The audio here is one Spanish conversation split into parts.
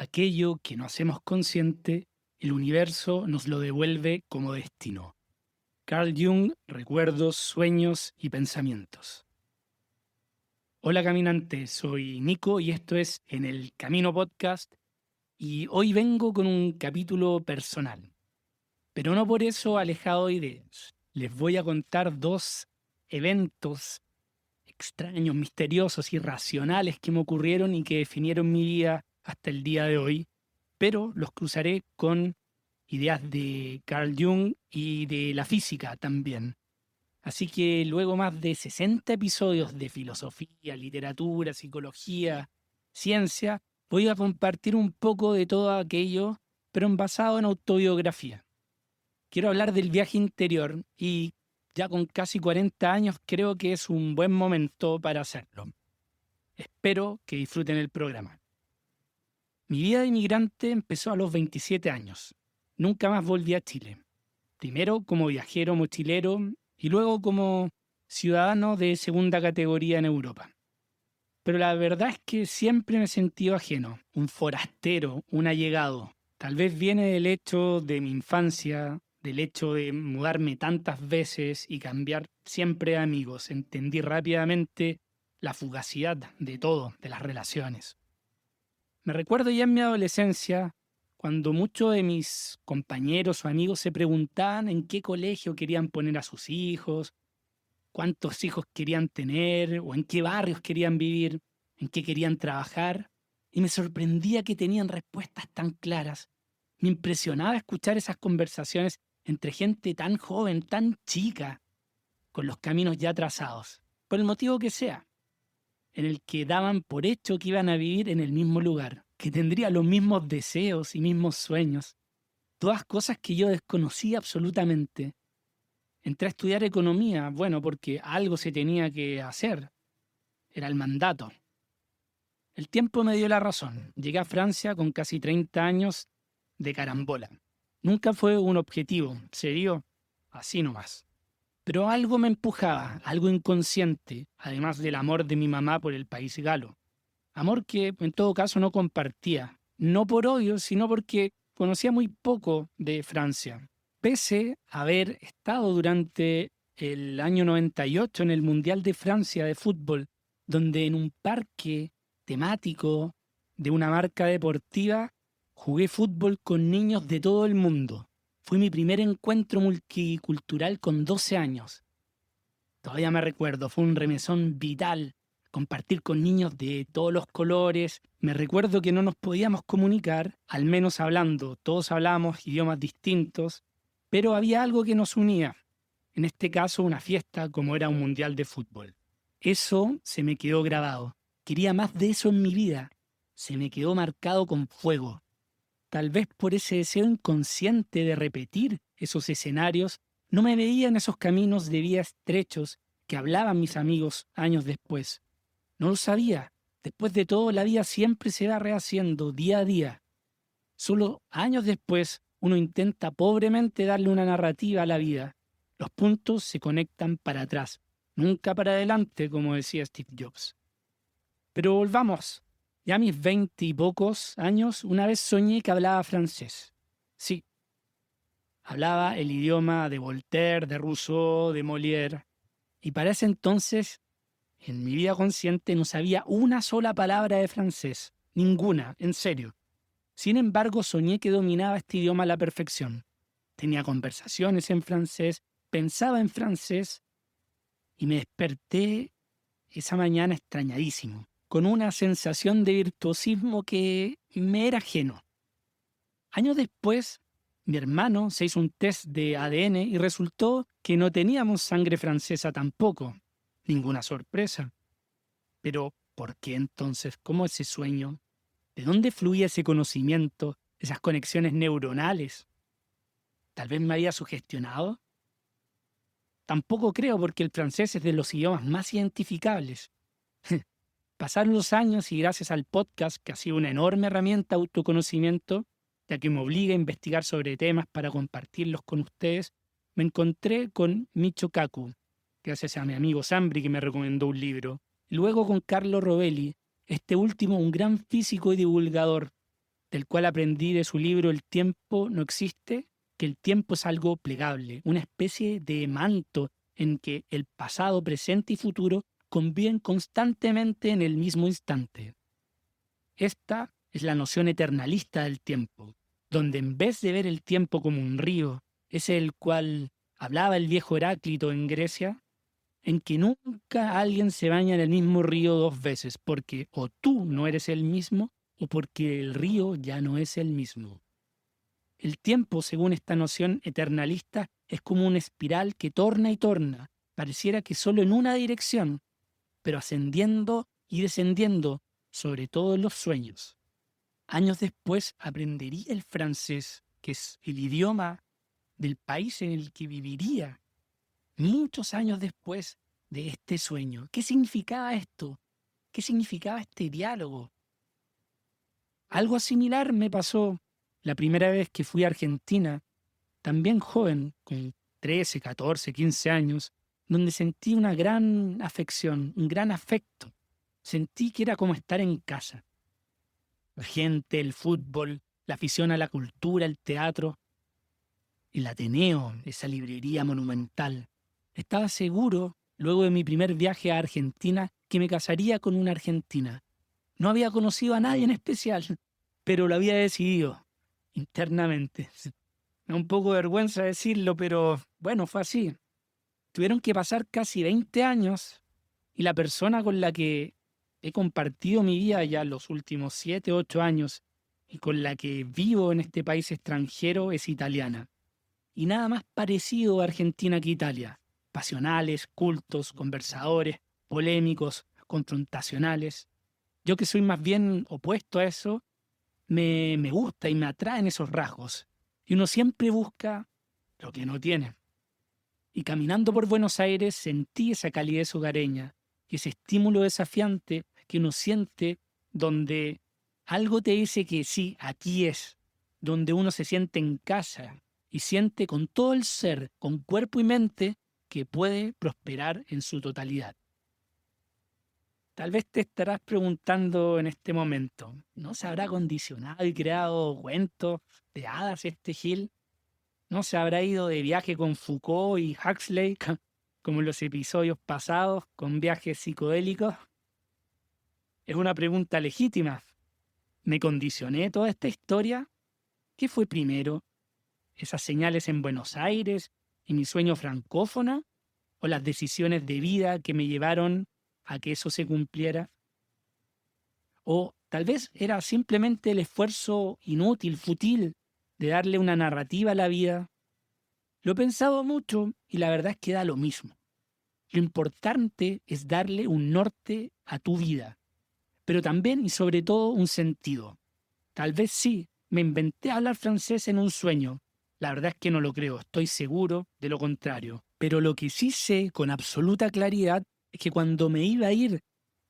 Aquello que no hacemos consciente, el universo nos lo devuelve como destino. Carl Jung, Recuerdos, Sueños y Pensamientos. Hola caminante, soy Nico y esto es En el Camino Podcast y hoy vengo con un capítulo personal, pero no por eso alejado de ideas. Les voy a contar dos eventos extraños, misteriosos, irracionales que me ocurrieron y que definieron mi vida hasta el día de hoy, pero los cruzaré con ideas de Carl Jung y de la física también. Así que luego más de 60 episodios de filosofía, literatura, psicología, ciencia, voy a compartir un poco de todo aquello, pero basado en autobiografía. Quiero hablar del viaje interior y ya con casi 40 años creo que es un buen momento para hacerlo. Espero que disfruten el programa. Mi vida de inmigrante empezó a los 27 años. Nunca más volví a Chile. Primero como viajero mochilero y luego como ciudadano de segunda categoría en Europa. Pero la verdad es que siempre me he sentido ajeno, un forastero, un allegado. Tal vez viene del hecho de mi infancia, del hecho de mudarme tantas veces y cambiar siempre de amigos. Entendí rápidamente la fugacidad de todo, de las relaciones. Me recuerdo ya en mi adolescencia, cuando muchos de mis compañeros o amigos se preguntaban en qué colegio querían poner a sus hijos, cuántos hijos querían tener o en qué barrios querían vivir, en qué querían trabajar, y me sorprendía que tenían respuestas tan claras. Me impresionaba escuchar esas conversaciones entre gente tan joven, tan chica, con los caminos ya trazados, por el motivo que sea, en el que daban por hecho que iban a vivir en el mismo lugar, que tendría los mismos deseos y mismos sueños, todas cosas que yo desconocía absolutamente. Entré a estudiar economía, bueno, porque algo se tenía que hacer, era el mandato. El tiempo me dio la razón. Llegué a Francia con casi 30 años de carambola. Nunca fue un objetivo, se dio así nomás. Pero algo me empujaba, algo inconsciente, además del amor de mi mamá por el país galo. Amor que en todo caso no compartía, no por odio, sino porque conocía muy poco de Francia. Pese a haber estado durante el año 98 en el Mundial de Francia de fútbol, donde en un parque temático de una marca deportiva jugué fútbol con niños de todo el mundo. Fue mi primer encuentro multicultural con 12 años. Todavía me recuerdo, fue un remesón vital compartir con niños de todos los colores. Me recuerdo que no nos podíamos comunicar, al menos hablando, todos hablábamos idiomas distintos, pero había algo que nos unía, en este caso una fiesta como era un mundial de fútbol. Eso se me quedó grabado. Quería más de eso en mi vida. Se me quedó marcado con fuego. Tal vez por ese deseo inconsciente de repetir esos escenarios, no me veía en esos caminos de vida estrechos que hablaban mis amigos años después. No lo sabía. Después de todo, la vida siempre se va rehaciendo día a día. Solo años después, uno intenta pobremente darle una narrativa a la vida. Los puntos se conectan para atrás, nunca para adelante, como decía Steve Jobs. Pero volvamos. Ya a mis 20 y pocos años, una vez soñé que hablaba francés. Sí, hablaba el idioma de Voltaire, de Rousseau, de Molière. Y para ese entonces, en mi vida consciente, no sabía una sola palabra de francés. Ninguna, en serio. Sin embargo, soñé que dominaba este idioma a la perfección. Tenía conversaciones en francés, pensaba en francés y me desperté esa mañana extrañadísimo, con una sensación de virtuosismo que me era ajeno. Años después, mi hermano se hizo un test de ADN y resultó que no teníamos sangre francesa tampoco. Ninguna sorpresa. Pero, ¿por qué entonces? ¿Cómo ese sueño? ¿De dónde fluía ese conocimiento, esas conexiones neuronales? ¿Tal vez me había sugestionado? Tampoco creo porque el francés es de los idiomas más identificables. Pasaron los años y gracias al podcast, que ha sido una enorme herramienta de autoconocimiento, ya que me obliga a investigar sobre temas para compartirlos con ustedes, me encontré con Michio Kaku, gracias a mi amigo Sambri que me recomendó un libro, y luego con Carlo Rovelli, este último un gran físico y divulgador. del cual aprendí de su libro El tiempo no existe, que el tiempo es algo plegable, una especie de manto en que el pasado, presente y futuro conviven constantemente en el mismo instante. Esta es la noción eternalista del tiempo, donde en vez de ver el tiempo como un río, ese el cual hablaba el viejo Heráclito en Grecia, en que nunca alguien se baña en el mismo río dos veces, porque o tú no eres el mismo o porque el río ya no es el mismo. El tiempo, según esta noción eternalista, es como una espiral que torna y torna, pareciera que solo en una dirección, pero ascendiendo y descendiendo, sobre todo en los sueños. Años después aprendería el francés, que es el idioma del país en el que viviría. Muchos años después de este sueño. ¿Qué significaba esto? ¿Qué significaba este diálogo? Algo similar me pasó la primera vez que fui a Argentina, también joven, con 13, 14, 15 años, donde sentí una gran afección, un gran afecto. Sentí que era como estar en casa. La gente, el fútbol, la afición a la cultura, el teatro, el Ateneo, esa librería monumental. Estaba seguro, luego de mi primer viaje a Argentina, que me casaría con una argentina. No había conocido a nadie en especial, pero lo había decidido internamente. Me da un poco de vergüenza decirlo, pero bueno, fue así. Tuvieron que pasar casi 20 años y la persona con la que he compartido mi vida ya los últimos 7, 8 años y con la que vivo en este país extranjero es italiana. Y nada más parecido a Argentina que Italia. Pasionales, cultos, conversadores, polémicos, confrontacionales. Yo que soy más bien opuesto a eso, me gusta y me atraen esos rasgos. Y uno siempre busca lo que no tiene. Y caminando por Buenos Aires sentí esa calidez hogareña y ese estímulo desafiante que uno siente donde algo te dice que sí, aquí es, donde uno se siente en casa y siente con todo el ser, con cuerpo y mente, que puede prosperar en su totalidad. Tal vez te estarás preguntando en este momento, ¿no se habrá condicionado y creado cuentos de hadas este Gil? ¿No se habrá ido de viaje con Foucault y Huxley, como en los episodios pasados, con viajes psicodélicos? Es una pregunta legítima. ¿Me condicioné toda esta historia? ¿Qué fue primero? ¿Esas señales en Buenos Aires y mi sueño francófona? ¿O las decisiones de vida que me llevaron a que eso se cumpliera? ¿O tal vez era simplemente el esfuerzo inútil, fútil, de darle una narrativa a la vida? Lo he pensado mucho y la verdad es que da lo mismo. Lo importante es darle un norte a tu vida, pero también y sobre todo un sentido. Tal vez sí, me inventé hablar francés en un sueño. La verdad es que no lo creo, estoy seguro de lo contrario. Pero lo que sí sé con absoluta claridad es que cuando me iba a ir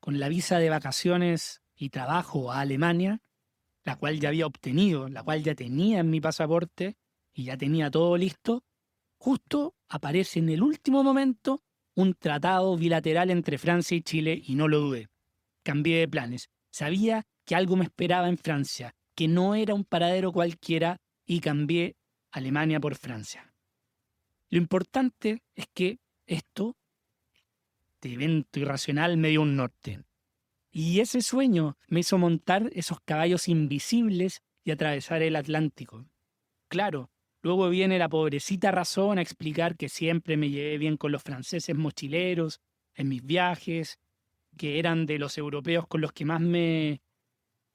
con la visa de vacaciones y trabajo a Alemania, la cual ya había obtenido, la cual ya tenía en mi pasaporte y ya tenía todo listo, justo aparece en el último momento un tratado bilateral entre Francia y Chile y no lo dudé. Cambié de planes. Sabía que algo me esperaba en Francia, que no era un paradero cualquiera y cambié Alemania por Francia. Lo importante es que este evento irracional, me dio un norte. Y ese sueño me hizo montar esos caballos invisibles y atravesar el Atlántico. Claro, luego viene la pobrecita razón a explicar que siempre me llevé bien con los franceses mochileros en mis viajes, que eran de los europeos con los que más me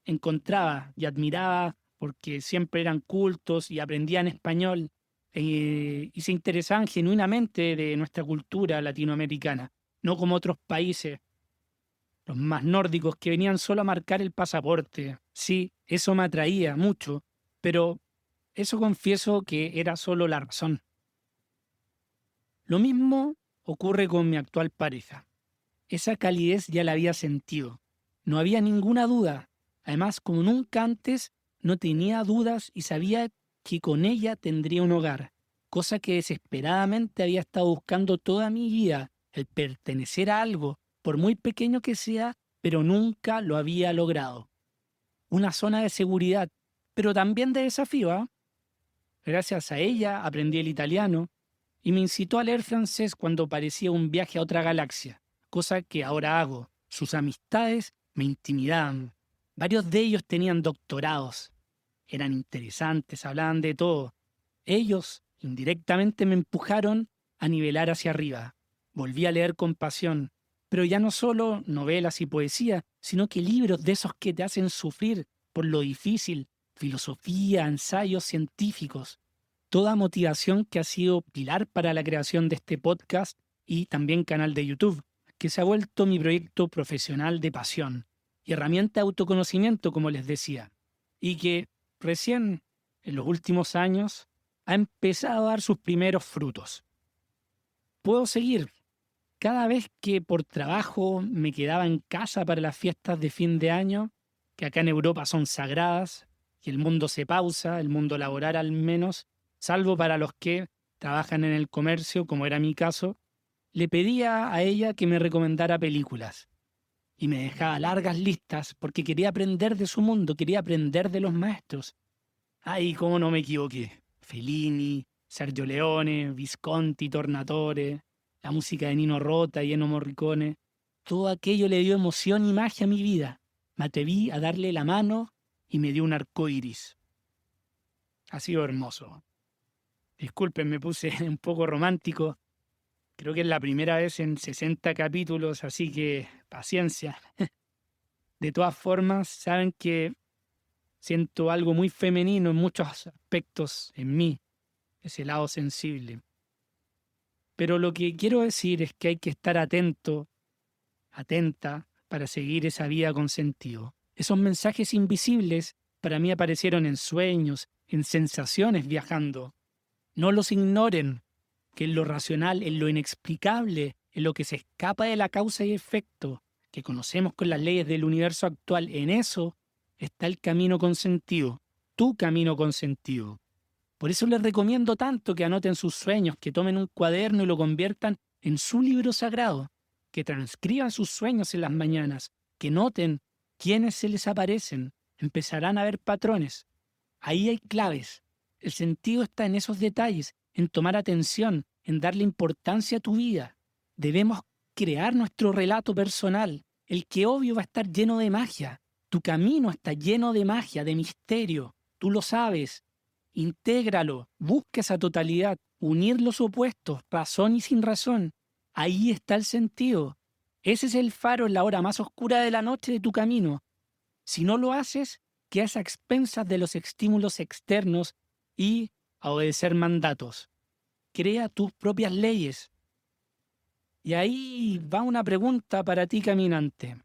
encontraba y admiraba porque siempre eran cultos y aprendían español y se interesaban genuinamente de nuestra cultura latinoamericana, no como otros países, los más nórdicos que venían solo a marcar el pasaporte. Sí, eso me atraía mucho, pero eso confieso que era solo la razón. Lo mismo ocurre con mi actual pareja. Esa calidez ya la había sentido. No había ninguna duda. Además, como nunca antes, no tenía dudas y sabía que con ella tendría un hogar, cosa que desesperadamente había estado buscando toda mi vida, el pertenecer a algo, por muy pequeño que sea, pero nunca lo había logrado. Una zona de seguridad, pero también de desafío, ¿ah? Gracias a ella aprendí el italiano y me incitó a leer francés cuando parecía un viaje a otra galaxia, cosa que ahora hago. Sus amistades me intimidaban. Varios de ellos tenían doctorados. Eran interesantes, hablaban de todo. Ellos, indirectamente, me empujaron a nivelar hacia arriba. Volví a leer con pasión, pero ya no solo novelas y poesía, sino que libros de esos que te hacen sufrir por lo difícil, filosofía, ensayos científicos. Toda motivación que ha sido pilar para la creación de este podcast y también canal de YouTube, que se ha vuelto mi proyecto profesional de pasión y herramienta de autoconocimiento, como les decía, y que recién, en los últimos años, ha empezado a dar sus primeros frutos. Puedo seguir. Cada vez que por trabajo me quedaba en casa para las fiestas de fin de año, que acá en Europa son sagradas, y el mundo se pausa, el mundo laboral al menos, salvo para los que trabajan en el comercio, como era mi caso, le pedía a ella que me recomendara películas. Y me dejaba largas listas porque quería aprender de su mundo, quería aprender de los maestros. Ay, cómo no me equivoqué. Fellini, Sergio Leone, Visconti, Tornatore, la música de Nino Rota y Ennio Morricone. Todo aquello le dio emoción y magia a mi vida. Me atreví a darle la mano y me dio un arco iris. Ha sido hermoso. Disculpen, me puse un poco romántico. Creo que es la primera vez en 60 capítulos, así que paciencia. De todas formas, saben que siento algo muy femenino en muchos aspectos en mí, ese lado sensible. Pero lo que quiero decir es que hay que estar atento, atenta, para seguir esa vida con sentido. Esos mensajes invisibles para mí aparecieron en sueños, en sensaciones viajando. No los ignoren, que en lo racional, en lo inexplicable, en lo que se escapa de la causa y efecto, que conocemos con las leyes del universo actual, en eso está el camino con sentido, tu camino con sentido. Por eso les recomiendo tanto que anoten sus sueños, que tomen un cuaderno y lo conviertan en su libro sagrado, que transcriban sus sueños en las mañanas, que noten quiénes se les aparecen, empezarán a ver patrones. Ahí hay claves. El sentido está en esos detalles, en tomar atención, en darle importancia a tu vida. Debemos crear nuestro relato personal, el que obvio va a estar lleno de magia. Tu camino está lleno de magia, de misterio. Tú lo sabes. Intégralo, busca esa totalidad, unir los opuestos, razón y sin razón. Ahí está el sentido. Ese es el faro en la hora más oscura de la noche de tu camino. Si no lo haces, quedas a expensas de los estímulos externos y a obedecer mandatos. Crea tus propias leyes. Y ahí va una pregunta para ti, caminante.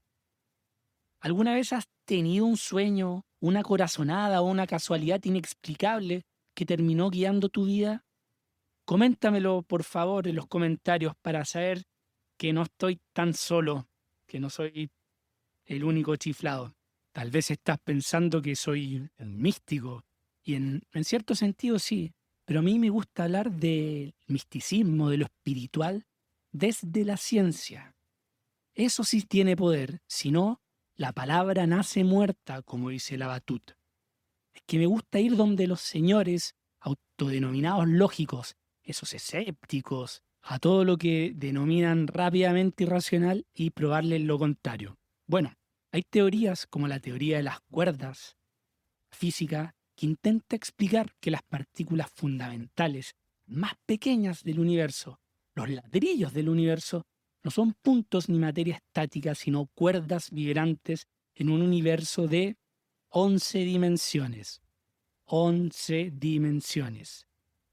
¿Alguna vez has tenido un sueño, una corazonada o una casualidad inexplicable que terminó guiando tu vida? Coméntamelo, por favor, en los comentarios para saber que no estoy tan solo, que no soy el único chiflado. Tal vez estás pensando que soy el místico, y en cierto sentido sí, pero a mí me gusta hablar del misticismo, de lo espiritual, desde la ciencia. Eso sí tiene poder, si no, la palabra nace muerta, como dice Labatut. Es que me gusta ir donde los señores autodenominados lógicos, esos escépticos, a todo lo que denominan rápidamente irracional y probarles lo contrario. Bueno, hay teorías como la teoría de las cuerdas física que intenta explicar que las partículas fundamentales más pequeñas del universo, los ladrillos del universo, no son puntos ni materia estática, sino cuerdas vibrantes en un universo de 11 dimensiones. 11 dimensiones.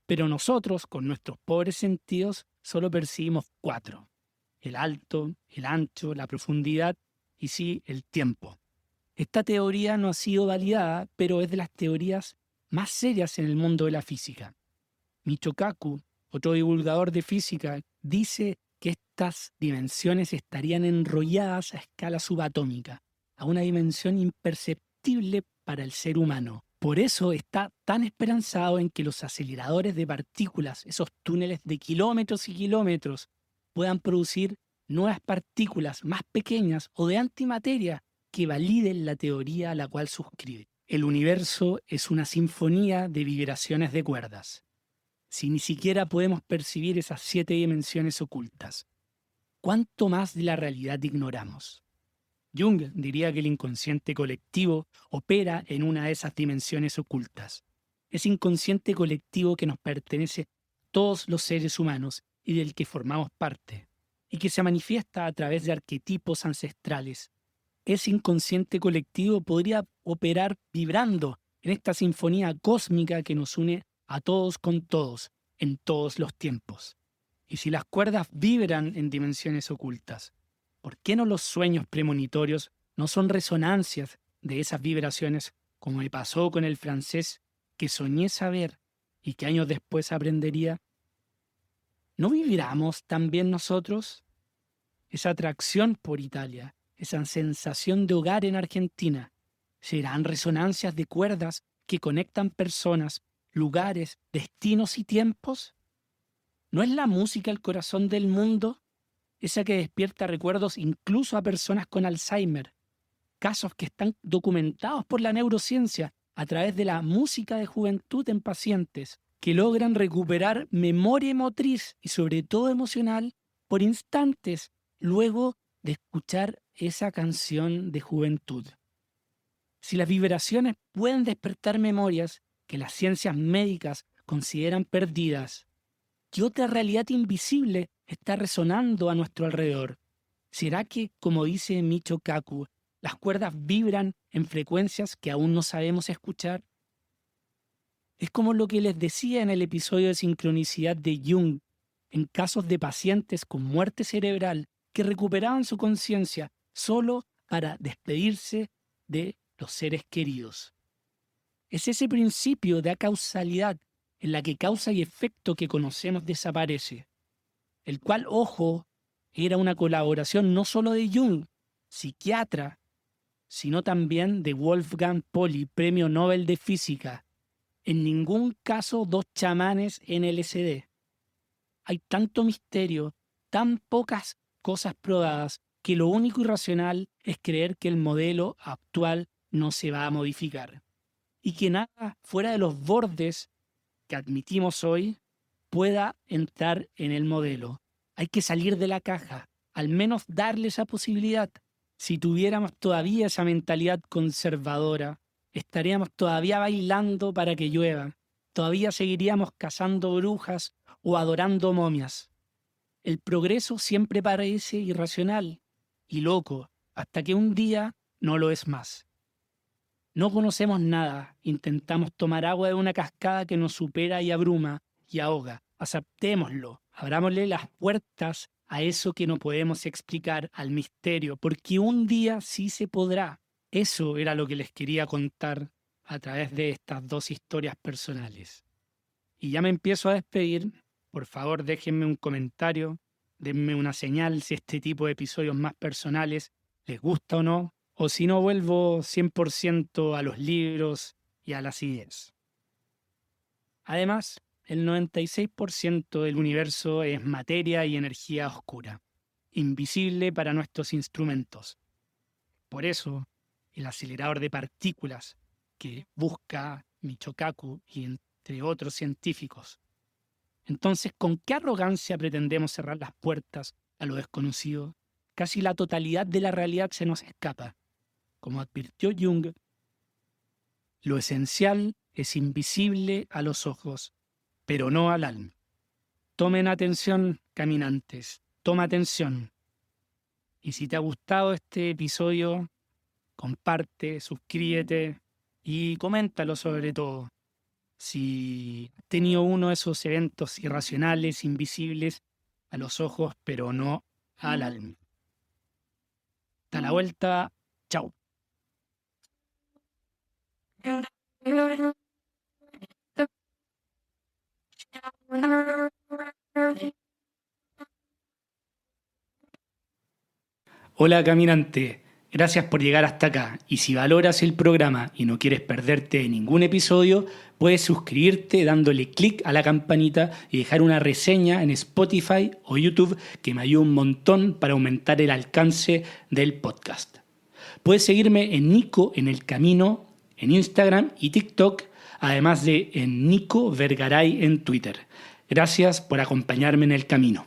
Pero nosotros, con nuestros pobres sentidos, solo percibimos 4. El alto, el ancho, la profundidad y sí, el tiempo. Esta teoría no ha sido validada, pero es de las teorías más serias en el mundo de la física. Michio Kaku, otro divulgador de física, dice que estas dimensiones estarían enrolladas a escala subatómica, a una dimensión imperceptible para el ser humano. Por eso está tan esperanzado en que los aceleradores de partículas, esos túneles de kilómetros y kilómetros, puedan producir nuevas partículas más pequeñas o de antimateria que validen la teoría a la cual suscribe. El universo es una sinfonía de vibraciones de cuerdas. Si ni siquiera podemos percibir esas 7 dimensiones ocultas, ¿cuánto más de la realidad ignoramos? Jung diría que el inconsciente colectivo opera en una de esas dimensiones ocultas. Ese inconsciente colectivo que nos pertenece a todos los seres humanos y del que formamos parte, y que se manifiesta a través de arquetipos ancestrales. Ese inconsciente colectivo podría operar vibrando en esta sinfonía cósmica que nos une a todos con todos, en todos los tiempos. Y si las cuerdas vibran en dimensiones ocultas, ¿por qué no los sueños premonitorios no son resonancias de esas vibraciones, como me pasó con el francés que soñé saber y que años después aprendería? ¿No vibramos también nosotros? Esa atracción por Italia, esa sensación de hogar en Argentina, ¿serán resonancias de cuerdas que conectan personas, lugares, destinos y tiempos? ¿No es la música el corazón del mundo? Esa que despierta recuerdos incluso a personas con Alzheimer, casos que están documentados por la neurociencia a través de la música de juventud en pacientes que logran recuperar memoria motriz y sobre todo emocional por instantes luego de escuchar esa canción de juventud. Si las vibraciones pueden despertar memorias que las ciencias médicas consideran perdidas, ¿qué otra realidad invisible está resonando a nuestro alrededor? ¿Será que, como dice Michio Kaku, las cuerdas vibran en frecuencias que aún no sabemos escuchar? Es como lo que les decía en el episodio de sincronicidad de Jung, en casos de pacientes con muerte cerebral que recuperaban su conciencia solo para despedirse de los seres queridos. Es ese principio de acausalidad en la que causa y efecto que conocemos desaparece, el cual, ojo, era una colaboración no solo de Jung, psiquiatra, sino también de Wolfgang Pauli, Premio Nobel de Física. En ningún caso 2 chamanes en LSD. Hay tanto misterio, tan pocas cosas probadas, que lo único irracional es creer que el modelo actual no se va a modificar y que nada fuera de los bordes que admitimos hoy pueda entrar en el modelo. Hay que salir de la caja, al menos darle esa posibilidad. Si tuviéramos todavía esa mentalidad conservadora, estaríamos todavía bailando para que llueva, todavía seguiríamos cazando brujas o adorando momias. El progreso siempre parece irracional y loco, hasta que un día no lo es más. No conocemos nada, intentamos tomar agua de una cascada que nos supera y abruma y ahoga. Aceptémoslo, abrámosle las puertas a eso que no podemos explicar, al misterio, porque un día sí se podrá. Eso era lo que les quería contar a través de estas 2 historias personales. Y ya me empiezo a despedir. Por favor, déjenme un comentario, denme una señal si este tipo de episodios más personales les gusta o no, o si no vuelvo 100% a los libros y a las ideas. Además, el 96% del universo es materia y energía oscura, invisible para nuestros instrumentos. Por eso, el acelerador de partículas que busca Michio Kaku y entre otros científicos. Entonces, ¿con qué arrogancia pretendemos cerrar las puertas a lo desconocido? Casi la totalidad de la realidad se nos escapa. Como advirtió Jung, lo esencial es invisible a los ojos, pero no al alma. Tomen atención, caminantes, toma atención. Y si te ha gustado este episodio, comparte, suscríbete y coméntalo sobre todo. Si has tenido uno de esos eventos irracionales, invisibles a los ojos, pero no al alma. Hasta la vuelta. Chao. Hola caminante, gracias por llegar hasta acá y si valoras el programa y no quieres perderte ningún episodio, puedes suscribirte dándole clic a la campanita y dejar una reseña en Spotify o YouTube que me ayuda un montón para aumentar el alcance del podcast. Puedes seguirme en Nico en el Camino en Instagram y TikTok, además de en Nico Vergaray en Twitter. Gracias por acompañarme en el camino.